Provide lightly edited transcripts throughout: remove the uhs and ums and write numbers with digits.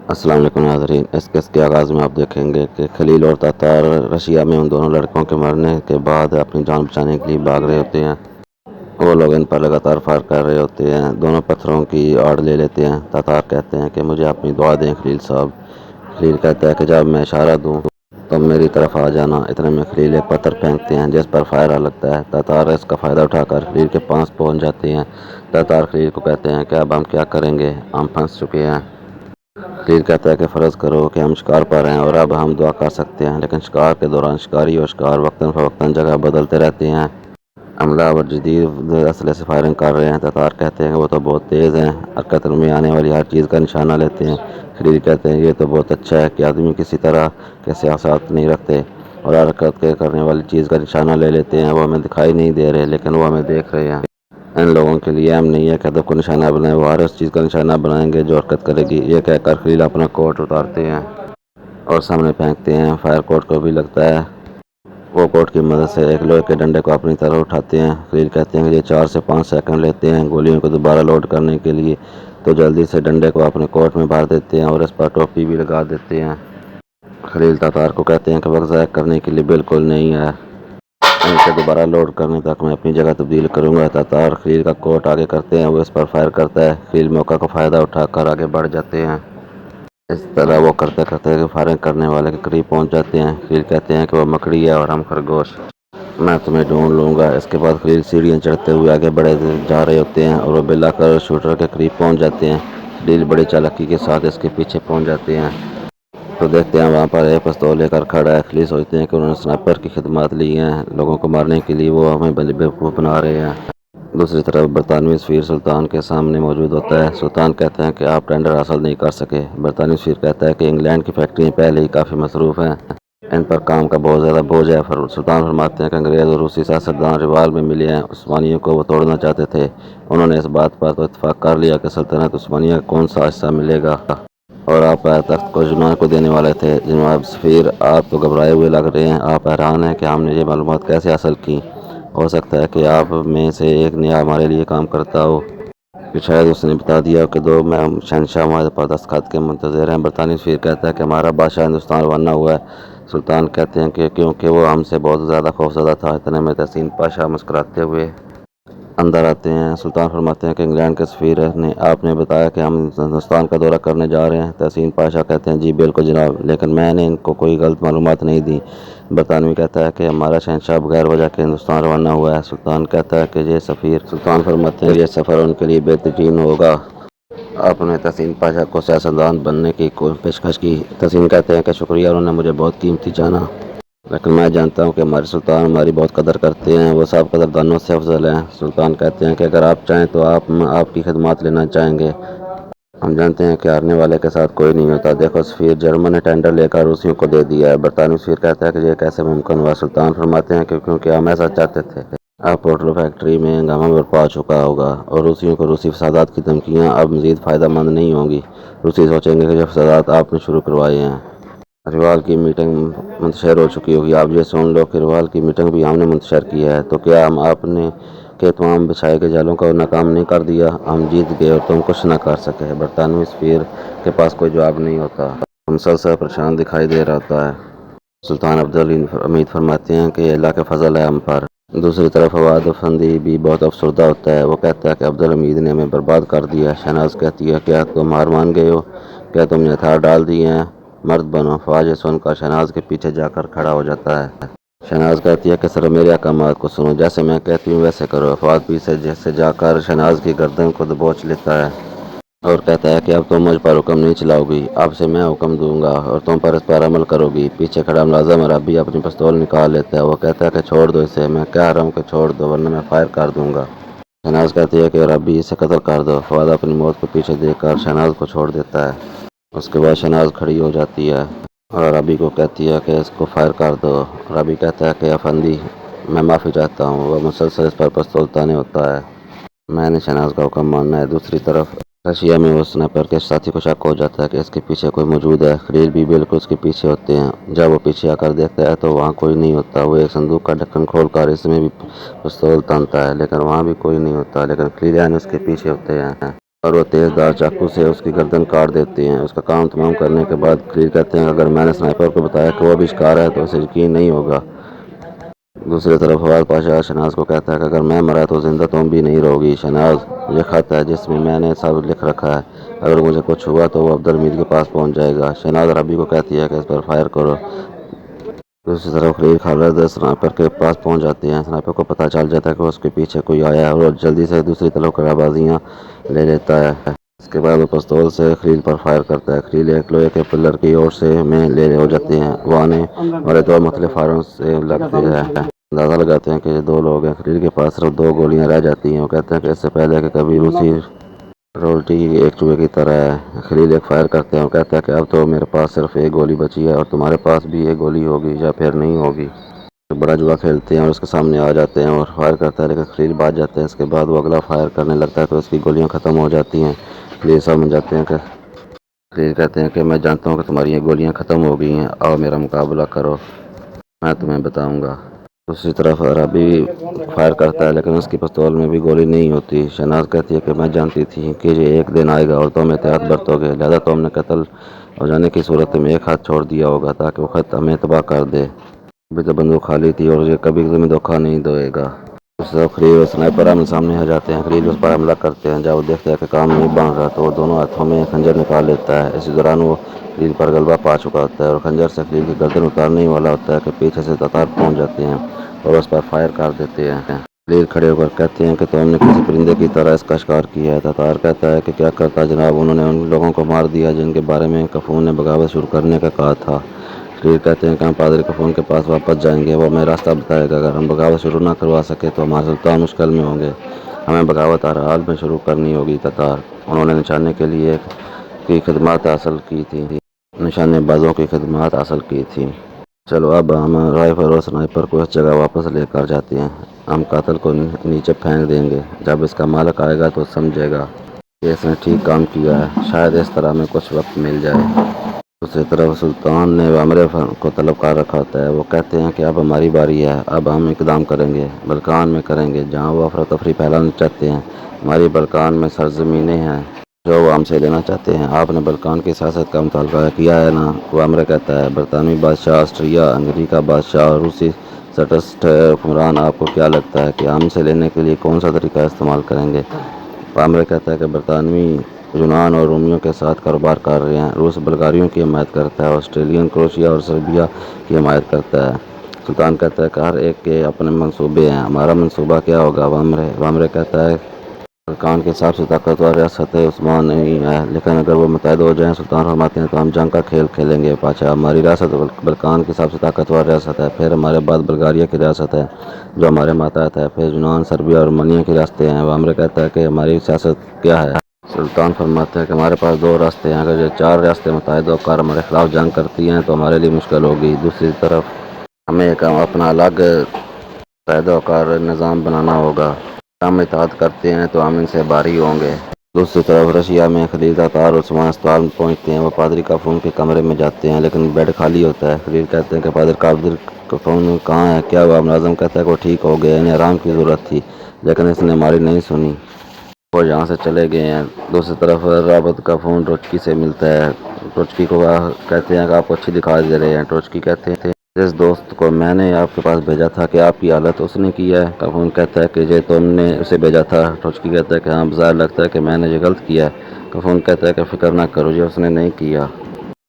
السلام علیکم ناظرین، اس کیس کے آغاز میں آپ دیکھیں گے کہ خلیل اور تاتار رشیا میں ان دونوں لڑکوں کے مرنے کے بعد اپنی جان بچانے کے لیے بھاگ رہے ہوتے ہیں۔ وہ لوگ ان پر لگاتار فائر کر رہے ہوتے ہیں، دونوں پتھروں کی آڑ لے لیتے ہیں۔ تاتار کہتے ہیں کہ مجھے اپنی دعا دیں خلیل صاحب۔ خلیل کہتا ہے کہ جب میں اشارہ دوں تم میری طرف آ جانا۔ اتنے میں خلیل ایک پتھر پھینکتے ہیں جس پر فائر لگتا ہے۔ تاتار اس کا فائدہ اٹھا کر خلیل کے پاس پہنچ جاتے ہیں۔ تاتار خلیل کو کہتے ہیں کہ اب ہم کیا کریں گے، ہم پھنس چکے ہیں۔ خلیل کہتا ہے کہ فرض کرو کہ ہم شکار پر ہیں اور اب ہم دعا کر سکتے ہیں، لیکن شکار کے دوران شکاری اور شکار وقتاً فوقتاً جگہ بدلتے رہتے ہیں۔ حملہ آور جدید اسلحے سے فائرنگ کر رہے ہیں۔ تاتار کہتے ہیں کہ وہ تو بہت تیز ہیں، حرکت میں آنے والی ہر چیز کا نشانہ لیتے ہیں۔ خلیل کہتے ہیں یہ تو بہت اچھا ہے کہ آدمی کسی طرح کے سیاست نہیں رکھتے اور حرکت کرنے والی چیز کا نشانہ لے لیتے ہیں۔ وہ ہمیں دکھائی نہیں دے رہے لیکن وہ ہمیں دیکھ رہے ہیں۔ ان لوگوں کے لیے اہم نہیں ہے کہ ہدف کو نشانہ بنائیں، وہ ہر اس چیز کا نشانہ بنائیں گے جو حرکت کرے گی۔ یہ کہہ کر خلیل اپنا کوٹ اتارتے ہیں اور سامنے پھینکتے ہیں۔ فائر کوٹ کو بھی لگتا ہے۔ وہ کوٹ کی مدد سے ایک لوہے کے ڈنڈے کو اپنی طرف اٹھاتے ہیں۔ خلیل کہتے ہیں کہ یہ 4 سے 5 سیکنڈ لیتے ہیں گولیوں کو دوبارہ لوڈ کرنے کے لیے، تو جلدی سے ڈنڈے کو اپنے کوٹ میں بھر دیتے ہیں اور اس پر ٹوپی بھی لگا دیتے ہیں۔ خلیل تاتار کو کہتے ہیں کہ وقت ضائع کرنے کے لیے بالکل نہیں ہے، ان کے دوبارہ لوڈ کرنے تک میں اپنی جگہ تبدیل کروں گا۔ تاتار خلیل کا کوٹ آگے کرتے ہیں، وہ اس پر فائر کرتا ہے۔ خلیل موقع کا فائدہ اٹھا کر آگے بڑھ جاتے ہیں۔ اس طرح وہ کرتے کرتے فائرنگ کرنے والے کے قریب پہنچ جاتے ہیں۔ خلیل کہتے ہیں کہ وہ مکڑی ہے اور ہم خرگوش، میں تمہیں ڈھونڈ لوں گا۔ اس کے بعد خلیل سیڑھیاں چڑھتے ہوئے آگے بڑھے جا رہے ہوتے ہیں اور وہ بالآخر شوٹر کے قریب پہنچ جاتے ہیں۔ خلیل بڑی چالاکی کے ساتھ اس کے پیچھے پہنچ جاتے ہیں تو دیکھتے ہیں وہاں پر ایک پستول لے کر کھڑا ہے۔ خلیل سوچتے ہیں کہ انہوں نے سنائپر کی خدمات لی ہیں، لوگوں کو مارنے کے لیے وہ ہمیں بیوقوف بنا رہے ہیں۔ دوسری طرف برطانوی سفیر سلطان کے سامنے موجود ہوتا ہے۔ سلطان کہتے ہیں کہ آپ ٹینڈر حاصل نہیں کر سکے۔ برطانوی سفیر کہتا ہے کہ انگلینڈ کی فیکٹریاں پہلے ہی کافی مصروف ہیں، ان پر کام کا بہت زیادہ بوجھ ہے۔ سلطان فرماتے ہیں کہ انگریز اور روسی سیاستدان روال میں ملے ہیں، عثمانیوں کو وہ توڑنا چاہتے تھے۔ انہوں نے اس بات پر تو اتفاق کر لیا کہ سلطنت عثمانیہ کا کون سا حصہ ملے گا اور آپ تخت کو یونان کو دینے والے تھے۔ جناب سفیر، آپ تو گھبرائے ہوئے لگ رہے ہیں، آپ حیران ہیں کہ ہم نے یہ معلومات کیسے حاصل کی؟ ہو سکتا ہے کہ آپ میں سے ایک نے ہمارے لیے کام کرتا ہو، کہ شاید اس نے بتا دیا کہ 2 شہنشاہ ہمارے پاس دستخط کے منتظر ہیں۔ برطانوی سفیر کہتا ہے کہ ہمارا بادشاہ ہندوستان روانہ ہوا ہے۔ سلطان کہتے ہیں کہ کیونکہ وہ ہم سے بہت زیادہ خوفزدہ تھا۔ اتنے میں تحسین پاشا مسکراتے ہوئے اندر آتے ہیں۔ سلطان فرماتے ہیں کہ انگلینڈ کے سفیر نے آپ نے بتایا کہ ہم ہندوستان کا دورہ کرنے جا رہے ہیں؟ تحسین پاشا کہتے ہیں جی بالکل جناب، لیکن میں نے ان کو کوئی غلط معلومات نہیں دی۔ برطانوی کہتا ہے کہ ہمارا شہنشاہ بغیر وجہ کے ہندوستان روانہ ہوا ہے۔ سلطان کہتا ہے کہ یہ سفیر، سلطان فرماتے ہیں یہ سفر ان کے لیے بہترین ہوگا۔ آپ نے تحسین پاشا کو سیاستدان بننے کی پیشکش کی۔ تحسین کہتے ہیں کہ شکریہ، انہوں نے مجھے بہت قیمتی جانا، لیکن میں جانتا ہوں کہ ہمارے سلطان ہماری بہت قدر کرتے ہیں، وہ سب قدردانوں سے افضل ہیں۔ سلطان کہتے ہیں کہ اگر آپ چاہیں تو آپ کی خدمات لینا چاہیں گے، ہم جانتے ہیں کہ ہارنے والے کے ساتھ کوئی نہیں ہوتا۔ دیکھو سفیر، جرمن نے ٹینڈر لے کر روسیوں کو دے دیا ہے۔ برطانوی سفیر کہتا ہے کہ یہ کیسے ممکن ہوا؟ سلطان فرماتے ہیں کہ کیونکہ ہم ایسا چاہتے تھے۔ اب پورٹلو فیکٹری میں ہنگامہ برپا ہو چکا ہوگا اور روسیوں کو روسی فسادات کی دھمکیاں اب مزید فائدہ مند نہیں ہوں گی۔ روسی سوچیں گے کہ یہ فسادات آپ نے شروع کروائے ہیں۔ روال کی میٹنگ منتشر ہو چکی ہوگی، آپ یہ سن لو کہ روال کی میٹنگ بھی ہم نے منتشر کی ہے، تو کیا ہم آپ نے کہ تمام بچھائے کے جالوں کو ناکام نہیں کر دیا؟ ہم جیت گئے اور تم کچھ نہ کر سکے۔ برطانوی سفیر کے پاس کوئی جواب نہیں ہوتا، وہ مسلسل پریشان دکھائی دے رہا ہوتا ہے۔ سلطان عبدالحمید فرماتے ہیں کہ اللہ کا فضل ہے ہم پر۔ دوسری طرف فواد افندی بھی بہت افسردہ ہوتا ہے، وہ کہتا ہے کہ عبدالحمید نے ہمیں برباد کر دیا۔ شہناز کہتی ہے کیا تم ہار مان گئے ہو؟ کیا تم نے ہتھیار ڈال دیے ہیں؟ مرد بنو۔ فواد یہ سن کر شہناز کے پیچھے جا کر کھڑا ہو جاتا ہے۔ شہناز کہتی ہے کہ صرف میرے احکامات کو سنو، جیسے میں کہتی ہوں ویسے کرو۔ فواد پیچھے جیسے جا کر شہناز کی گردن کو دبوچ لیتا ہے اور کہتا ہے کہ اب تم مجھ پر حکم نہیں چلاؤ گی، اب سے میں حکم دوں گا اور تم پر اس پر عمل کرو گی۔ پیچھے کھڑا ملازم عربی اپنی پستول نکال لیتا ہے، وہ کہتا ہے کہ چھوڑ دو اسے، میں کہہ رہا ہوں کہ چھوڑ دو ورنہ میں فائر کر دوں گا۔ شہناز کہتی ہے کہ عربی اسے قتل کر دو۔ فواد اپنی موت کو پیچھے دیکھ کر شہناز کو چھوڑ دیتا ہے۔ اس کے بعد شہناز کھڑی ہو جاتی ہے اور عربی کو کہتی ہے کہ اس کو فائر کر دو۔ عربی کہتا ہے کہ افندی میں معافی چاہتا ہوں، وہ مسلسل اس پر پستول تانے ہوتا ہے، میں نے شہناز کا حکم ماننا ہے۔ دوسری طرف رشیا میں وہ سنائپر کے ساتھی کو شک ہو جاتا ہے کہ اس کے پیچھے کوئی موجود ہے۔ خلیل بھی بالکل اس کے پیچھے ہوتے ہیں۔ جب وہ پیچھے آ کر دیکھتا ہے تو وہاں کوئی نہیں ہوتا۔ وہ ایک صندوق کا ڈھکن کھول کر اس میں بھی پستول تانتا ہے لیکن وہاں بھی کوئی نہیں ہوتا، لیکن خلیل اس کے پیچھے ہوتے ہیں۔ اور وہ تیز دھار چاقو سے اس کی گردن کاٹ دیتے ہیں۔ اس کا کام تمام کرنے کے بعد خلیل کہتے ہیں اگر میں نے سنائپر کو بتایا کہ وہ بھی شکار ہے تو اسے یقین نہیں ہوگا۔ دوسری طرف فواد پاشا شہناز کو کہتا ہے کہ اگر میں مرا تو زندہ تم بھی نہیں رہو گی۔ شہناز، یہ خط ہے جس میں نے سب لکھ رکھا ہے، اگر مجھے کچھ ہوا تو وہ عبدالحمید کے پاس پہنچ جائے گا۔ شہناز ربی کو کہتی ہے کہ اس پر فائر کرو۔ دوسری طرف خلیل خالد سنائپر کے پاس پہنچ جاتے ہیں۔ سنائپر کو پتہ چل جاتا ہے کہ اس کے پیچھے کوئی آیا ہے اور وہ جلدی سے دوسری طرف قلعہ بازیاں لے لیتا ہے۔ اس کے بعد وہ پستول سے خلیل پر فائر کرتا ہے۔ خلیل ایک لوہے کے پلر کی اور سے میں لے ہو جاتے ہیں۔ وہ آنے والے دو مختلف فائروں سے لگتے ہیں۔ اندازہ لگاتے ہیں کہ یہ دو لوگ ہیں۔ خلیل کے پاس صرف 2 گولیاں رہ جاتی ہیں۔ وہ کہتے ہیں کہ اس سے پہلے کہ کبھی روسی رولٹی ایک چوہے کی طرح ہے۔ خلیل ایک فائر کرتے ہیں اور کہتا ہے کہ اب تو میرے پاس صرف 1 گولی بچی ہے اور تمہارے پاس بھی 1 گولی ہوگی یا پھر نہیں ہوگی۔ بڑا جوا کھیلتے ہیں اور اس کے سامنے آ جاتے ہیں اور فائر کرتا ہے لیکن خلیل بچ جاتے ہیں۔ اس کے بعد وہ اگلا فائر کرنے لگتا ہے تو اس کی گولیاں ختم ہو جاتی ہیں۔ خلیل سمجھ جاتے ہیں کہ خلیل کہتے ہیں کہ میں جانتا ہوں کہ تمہاری یہ گولیاں ختم ہو گئی ہیں، آؤ میرا مقابلہ کرو، میں تمہیں بتاؤں گا۔ دوسری طرف ربی فائر کرتا ہے لیکن اس کی پستول میں بھی گولی نہیں ہوتی۔ شہناز کہتی ہے کہ میں جانتی تھی کہ یہ ایک دن آئے گا اور تم احتیاط برتو گے، لہذا تم نے قتل ہو جانے کی صورت میں ایک ہاتھ چھوڑ دیا ہوگا تاکہ وہ خط ہمیں تباہ کر دے۔ ابھی تو بندوق خالی تھی اور یہ کبھی تمہیں دھوکہ نہیں دے گا۔ دوسری طرف خلیل اور سنائپر آمنے سامنے آ جاتے ہیں۔ خلیل اس پر حملہ کرتے ہیں۔ جب وہ دیکھتا ہے کہ کام نہیں بن رہا تو وہ دونوں ہاتھوں میں خنجر نکال لیتا ہے۔ اسی دوران وہ خلیل پر غلبہ پا چکا ہوتا ہے اور خنجر سے خلیل کی گردن اتارنے ہی والا ہوتا ہے کہ پیچھے سے تتار پہنچ جاتے ہیں اور اس پر فائر کر دیتے ہیں۔ خلیل کھڑے ہو کر کہتے ہیں کہ تم نے کسی پرندے کی طرح اس کا شکار کیا ہے۔ تتار کہتا ہے کہ کیا کرتا جناب، انہوں نے ان لوگوں کو مار دیا جن کے بارے میں کفون نے بغاوت شروع کرنے کا کہا تھا۔ خلیل کہتے ہیں کہ ہم پادری کفون کے پاس واپس جائیں گے، وہ ہمیں راستہ بتائے گا۔ اگر ہم بغاوت شروع نہ کروا سکے تو ہمارے سلطان مشکل میں ہوں گے، ہمیں بغاوت ہر حال میں شروع کرنی ہوگی۔ تتار، انہوں نے نشانے کے لیے کی خدمات حاصل کی تھی، نشانے بازوں کی خدمات حاصل کی تھی۔ چلو اب ہم رائفل اور سنائپر کو اس جگہ واپس لے کر جاتے ہیں، ہم قاتل کو نیچے پھینک دیں گے، جب اس کا مالک آئے گا تو سمجھے گا کہ اس نے ٹھیک کام کیا ہے، شاید اس طرح میں کچھ وقت مل جائے۔ دوسری طرف سلطان نے عمرے کو طلب کر رکھا ہوتا ہے۔ وہ کہتے ہیں کہ اب ہماری باری ہے، اب ہم اقدام کریں گے، بلکان میں کریں گے جہاں وہ افراتفری پھیلانا چاہتے ہیں۔ ہماری بلکان میں سرزمینیں ہیں جو وہ ہم سے لینا چاہتے ہیں۔ آپ نے بلکان کی سیاست کا مطالعہ کیا ہے نا؟ وہ عمرے کہتا ہے، برطانوی بادشاہ، آسٹریا ہنگری کا بادشاہ اور روسی سٹسٹ حکمران، آپ کو کیا لگتا ہے کہ ہم سے لینے کے لیے کون سا طریقہ استعمال کریں گے؟ عمرے کہتا ہے کہ برطانوی یونان اور رومیوں کے ساتھ کاروبار کر رہے ہیں، روس بلغاریوں کی حمایت کرتا ہے، آسٹریلین کروشیا اور سربیا کی حمایت کرتا ہے۔ سلطان کہتا ہے کہ ہر ایک کے اپنے منصوبے ہیں، ہمارا منصوبہ کیا ہوگا؟ عمرے کہتا ہے بلکان کی سب سے طاقتور ریاست عثمانی ہے، لیکن اگر وہ متحد ہو جائیں، سلطان فرماتے ہیں، تو ہم جنگ کا کھیل کھیلیں گے۔ پاچا، ہماری ریاست بلکان کی سب سے طاقتور ریاست ہے، پھر ہمارے بعد بلغاریہ کی ریاست ہے جو ہمارے ماتحت ہے، پھر یونان، سربیا اور رومانیہ کی ریاستیں ہیں۔ عمرے کہتا ہے کہ ہماری سیاست کیا ہے؟ سلطان فرماتے ہیں کہ ہمارے پاس 2 راستے ہیں، اگر یہ 4 ریاستیں متحد ہو کر ہمارے خلاف جنگ کرتی ہیں تو ہمارے لیے مشکل ہوگی، دوسری طرف ہمیں ایک اپنا الگ متحد ہو کر نظام بنانا ہوگا، ہم اتحاد کرتے ہیں تو ہم ان سے باری ہوں گے۔ دوسری طرف رشیا میں خلیل، تتار اور عثمان اسپتال پہنچتے ہیں۔ وہ پادری کفون کے کمرے میں جاتے ہیں لیکن بیڈ خالی ہوتا ہے۔ خلیل کہتے ہیں کہ پادری کفون کہاں ہے؟ کیا ہوا؟ ملازم کہتا ہے کہ وہ ٹھیک ہو گیا، انہیں آرام کی ضرورت تھی لیکن اس نے ہماری نہیں سنی، وہ یہاں سے چلے گئے ہیں۔ دوسری طرف رابط کا فون ٹروچکی سے ملتا ہے۔ ٹروچکی کو کہتے ہیں کہ آپ کو اچھی دکھائی دے رہے ہیں۔ ٹروچکی کہتے ہیں جس دوست کو میں نے آپ کے پاس بھیجا تھا کہ آپ کی حالت اس نے کی ہے؟ کفون کہتا ہے کہ یہ تم نے اسے بھیجا تھا۔ ٹروچکی کہتا ہے کہ ہاں، بظاہر لگتا ہے کہ میں نے یہ غلط کیا ہے۔ کفون کہتا ہے کہ فکر نہ کرو، یہ اس نے نہیں کیا۔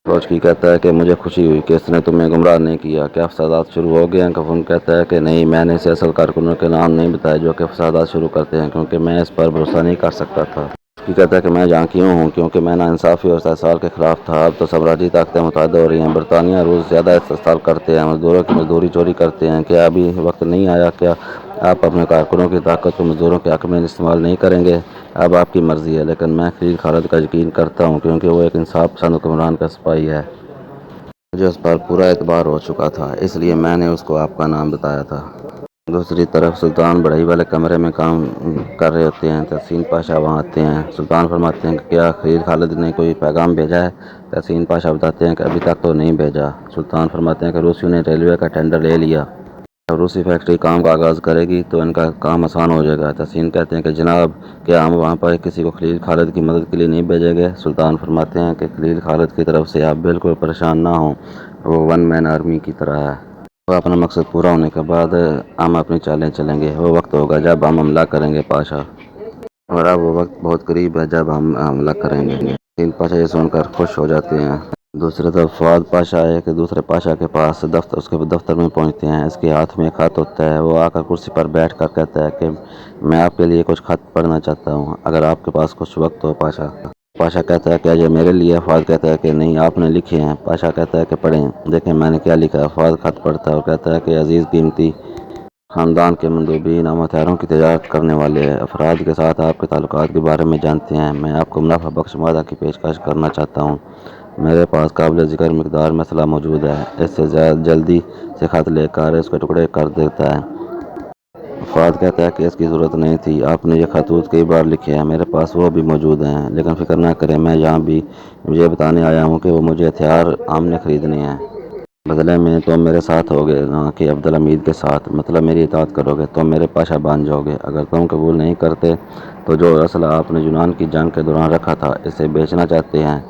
ٹروچکی کہتا ہے کہ مجھے خوشی ہوئی کہ اس نے تمہیں گمراہ نہیں کیا، کیا فسادات شروع ہو گئے ہیں؟ کفون کہتا ہے کہ نہیں، میں نے اسے اصل کارکنوں کے نام نہیں بتائے جو کہ فسادات شروع کرتے ہیں، کیونکہ میں اس پر بھروسہ نہیں کر سکتا تھا۔ ٹروچکی کہتا ہے کہ میں یہاں کیوں ہوں؟ کیونکہ میں ناانصافی اور استحصال کے خلاف تھا۔ اب تو سامراجی طاقتیں متحد ہو رہی ہیں، برطانیہ روس زیادہ استحصال کرتے ہیں، مزدوروں کی مزدوری چوری کرتے ہیں، کیا ابھی وقت نہیں آیا؟ کیا آپ اپنے کارکنوں کی طاقت کو مزدوروں کے حق میں استعمال نہیں کریں گے؟ اب آپ کی مرضی ہے، لیکن میں خلیل خالد کا یقین کرتا ہوں کیونکہ وہ ایک انصاف پسند حکمران کا سپاہی ہے، مجھے اس پر پورا اعتبار ہو چکا تھا، اس لیے میں نے اس کو آپ کا نام بتایا تھا۔ دوسری طرف سلطان بڑھئی والے کمرے میں کام کر رہے ہوتے ہیں۔ تحسین پاشا وہاں آتے ہیں۔ سلطان فرماتے ہیں کہ کیا خلیل خالد نے کوئی پیغام بھیجا ہے؟ تحسین پاشا بتاتے ہیں کہ ابھی تک تو نہیں بھیجا۔ سلطان فرماتے ہیں کہ روسیوں نے ریلوے کا ٹینڈر لے لیا جب روسی فیکٹری کام کا آغاز کرے گی تو ان کا کام آسان ہو جائے گا۔ تحسین کہتے ہیں کہ جناب کیا ہم وہاں پر کسی کو خلیل خالد کی مدد کے لیے نہیں بھیجیں گے؟ سلطان فرماتے ہیں کہ خلیل خالد کی طرف سے آپ بالکل پریشان نہ ہوں، وہ ون مین آرمی کی طرح ہے۔ وہ اپنا مقصد پورا ہونے کے بعد ہم اپنی چالیں چلیں گے۔ وہ وقت ہوگا جب ہم حملہ کریں گے پاشا، اور اب وہ وقت بہت قریب ہے جب ہم حملہ کریں گے۔ تین پاشا یہ سن کر خوش ہو جاتے ہیں۔ دوسری طرف فؤاد پاشا ایک دوسرے پاشا کے پاس اس کے دفتر میں پہنچتے ہیں۔ اس کے ہاتھ میں ایک خط ہوتا ہے۔ وہ آ کر کرسی پر بیٹھ کر کہتا ہے کہ میں آپ کے لیے کچھ خط پڑھنا چاہتا ہوں، اگر آپ کے پاس کچھ وقت ہو پاشا۔ پاشا کہتا ہے کیا یہ میرے لیے؟ فؤاد کہتا ہے کہ نہیں، آپ نے لکھے ہیں۔ پاشا کہتا ہے کہ پڑھیں، دیکھیں میں نے کیا لکھا ہے۔ فؤاد خط پڑھتا ہے اور کہتا ہے کہ عزیز قیمتی خاندان کے مندوبین، ہم ہتھیاروں کی تجارت کرنے والے افراد کے ساتھ آپ کے تعلقات کے بارے میں جانتے ہیں۔ میں آپ کو منافع بخش معاہدہ کی پیشکش کرنا چاہتا ہوں۔ میرے پاس قابل ذکر مقدار میں اسلحہ موجود ہے۔ اس سے جلدی سے خط لے کر اس کے ٹکڑے کر دیتا ہے۔ فؤاد کہتا ہے کہ اس کی ضرورت نہیں تھی، آپ نے یہ خطوط کئی بار لکھے ہیں، میرے پاس وہ بھی موجود ہیں، لیکن فکر نہ کریں، میں یہاں بھی یہ بتانے آیا ہوں کہ وہ مجھے ہتھیار آمنے خریدنے ہیں۔ بدلے میں تم میرے ساتھ ہوگے، نہ کہ عبدالحمید کے ساتھ، مطلب میری اطاعت کرو گے، تم میرے پاشا بن جاؤ گے۔ اگر تم قبول نہیں کرتے تو جو اسلحہ آپ نے یونان کی جنگ کے دوران رکھا تھا اسے بیچنا چاہتے ہیں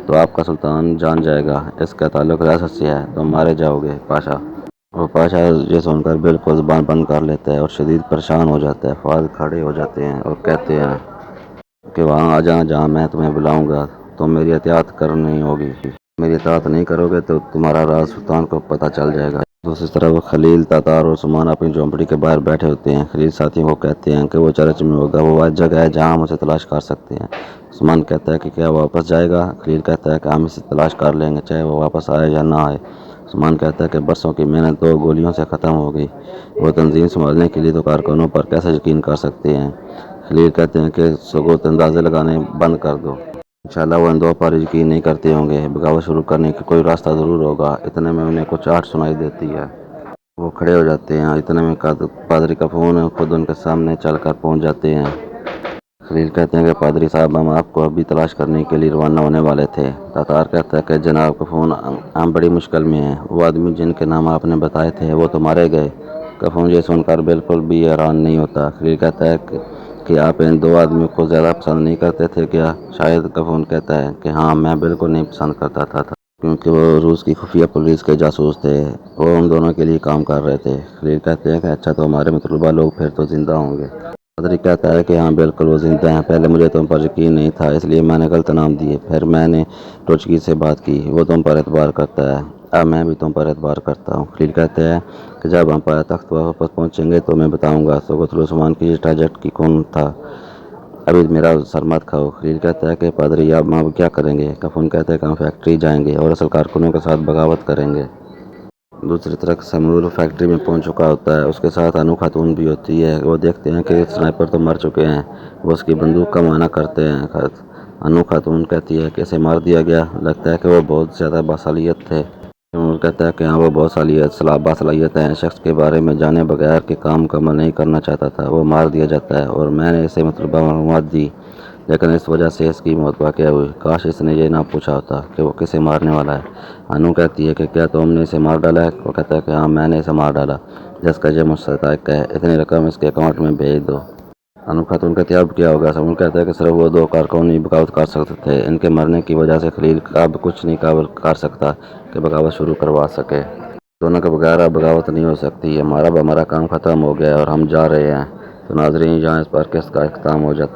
تو آپ کا سلطان جان جائے گا، اس کا تعلق ریاست سے ہے، تم مارے جاؤ گے پاشا۔ وہ پاشا یہ سن کر بالکل زبان بند کر لیتا ہے اور شدید پریشان ہو جاتا ہے۔ فؤاد کھڑے ہو جاتے ہیں اور کہتے ہیں کہ وہاں آ جانا جہاں میں تمہیں بلاؤں گا، تم میری اطاعت کرنی ہوگی، میری اطاعت نہیں کرو گے تو تمہارا راز سلطان کو پتہ چل جائے گا۔ دوسری طرف خلیل، تاتار اور عثمان اپنی جھونپڑی کے باہر بیٹھے ہوتے ہیں۔ خلیل ساتھیوں کو کہتے ہیں کہ وہ چرچ میں ہوگا، وہ واحد جگہ ہے جہاں ہم اسے تلاش کر سکتے ہیں۔ عثمان کہتا ہے کہ کیا وہ واپس جائے گا؟ خلیل کہتا ہے کہ ہم اسے تلاش کر لیں گے، چاہے وہ واپس آئے یا نہ آئے۔ عثمان کہتا ہے کہ برسوں کی محنت 2 گولیوں سے ختم ہو گئی، وہ تنظیم سنبھالنے کے لیے تو کارکنوں پر کیسے یقین کر سکتے ہیں؟ خلیل کہتے ہیں کہ ثبوت اندازے لگانے بند کر دو، انشاءاللہ وہ ان 2 پر یقین نہیں کرتے ہوں گے، بغاوت شروع کرنے کا کوئی راستہ ضرور ہوگا۔ اتنے میں انہیں کچھ آہٹ سنائی دیتی ہے۔ وہ کھڑے ہو جاتے ہیں۔ اتنے میں پادری کا فون خود ان کے سامنے چل کر پہنچ جاتے ہیں۔ خلیل کہتے ہیں کہ پادری صاحب ہم آپ کو ابھی تلاش کرنے کے لیے روانہ ہونے والے تھے۔ تاتار کہتا ہے کہ جناب کفون، ہم بڑی مشکل میں ہیں، وہ آدمی جن کے نام آپ نے بتائے تھے وہ تو مارے گئے۔ کفون یہ سن کر بالکل بھی حیران نہیں ہوتا۔ خلیل کہتا ہے کہ آپ ان 2 آدمیوں کو زیادہ پسند نہیں کرتے تھے کیا؟ شاید کفون کہتا ہے کہ ہاں، میں بالکل نہیں پسند کرتا تھا کیونکہ وہ روس کی خفیہ پولیس کے جاسوس تھے، وہ ان دونوں کے لیے کام کر رہے تھے۔ خلیل کہتے ہیں کہ اچھا، تو ہمارے مطلوبہ لوگ پھر تو زندہ ہوں گے۔ پادری کہتا ہے کہ ہاں بالکل وہ زندہ ہیں، پہلے مجھے تم پر یقین نہیں تھا اس لیے میں نے غلط نام دیے، پھر میں نے ٹوچکی سے بات کی، وہ تم پر اعتبار کرتا ہے، اب میں بھی تم پر اعتبار کرتا ہوں۔ خلیل کہتے ہیں کہ جب ہم پایا تخت واپس پہنچیں گے تو میں بتاؤں گا سوگوتلو عثمان کی اس ٹریجڈی کون تھا، ابھی میرا سر مت کھاؤ۔ خلیل کہتا ہے کہ پادری اب ہم کیا کریں گے؟ کفون کہتا ہے کہ ہم فیکٹری جائیں گے اور اصل کارکنوں کے ساتھ بغاوت کریں گے۔ دوسری طرف سمور فیکٹری میں پہنچ چکا ہوتا ہے، اس کے ساتھ انو خاتون بھی ہوتی ہے۔ وہ دیکھتے ہیں کہ سنائپر تو مر چکے ہیں، وہ اس کی بندوق کا معائنہ کرتے ہیں۔ انو خاتون کہتی ہے کہ اسے مار دیا گیا، لگتا ہے کہ وہ بہت زیادہ باصلاحیت تھے۔ سمور کہتا ہے کہ ہاں، وہ بہت باصلاحیت ہے، شخص کے بارے میں جانے بغیر کہ کام مکمل نہیں کرنا چاہتا تھا وہ مار دیا جاتا ہے، اور میں نے اسے مطلوبہ معلومات دی لیکن اس وجہ سے اس کی موت واقع ہوئی، کاش اس نے یہ نہ پوچھا ہوتا کہ وہ کسے مارنے والا ہے۔ انو کہتی ہے کہ کیا تم نے اسے مار ڈالا ہے؟ وہ کہتا ہے کہ ہاں، میں نے اسے مار ڈالا، جس کا یہ مستحق ہے، اتنی رقم اس کے اکاؤنٹ میں بھیج دو۔ انو خاتون کہتی ہے اب کیا ہوگا؟ سمور کہتا ہے کہ صرف وہ 2 کارکن ہی بغاوت کر سکتے تھے، ان کے مرنے کی وجہ سے خلیل اب کچھ نہیں کر سکتا کہ بغاوت شروع کروا سکے، دونوں کے بغیر اب بغاوت نہیں ہو سکتی۔ ہمارا کام ختم ہو گیا اور ہم جا رہے ہیں۔ تو ناظرین، یہاں اس پوڈکاسٹ کا اختتام ہو جاتا ہے۔